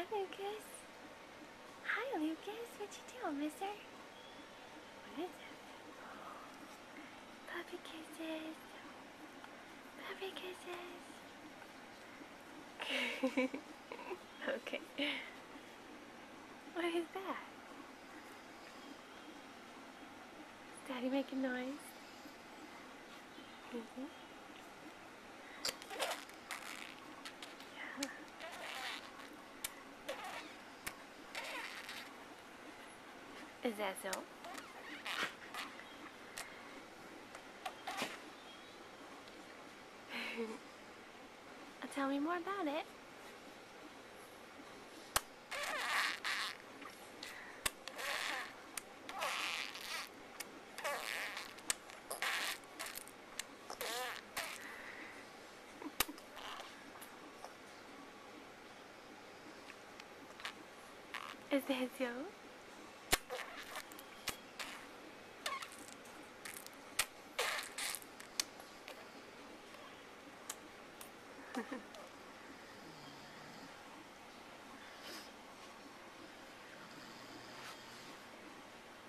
Hi, Lucas. Hi, Lucas. What you doing, mister? What is it? Puppy kisses. Puppy kisses. Okay. What is that? Is Daddy making noise? Mm-hmm. Yeah. Is that so? Tell me more about it. Is that so?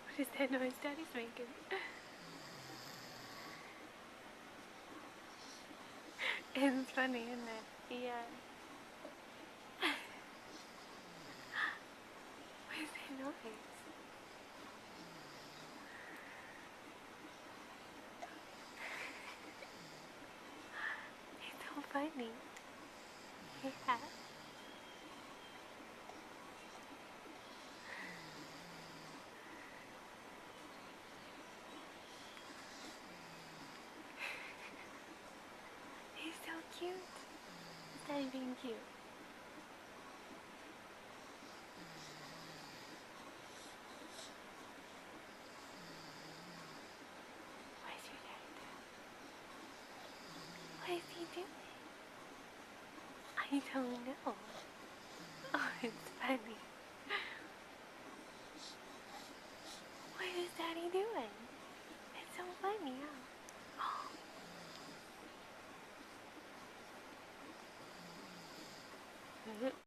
What is that noise Daddy's making? It's funny, isn't it? Yeah. What is that noise? It's so funny. Yeah. He's so cute. Is Daddy being cute? What is your daddy doing? What is he doing? I don't know. Oh, it's funny. What is Daddy doing? It's so funny, huh?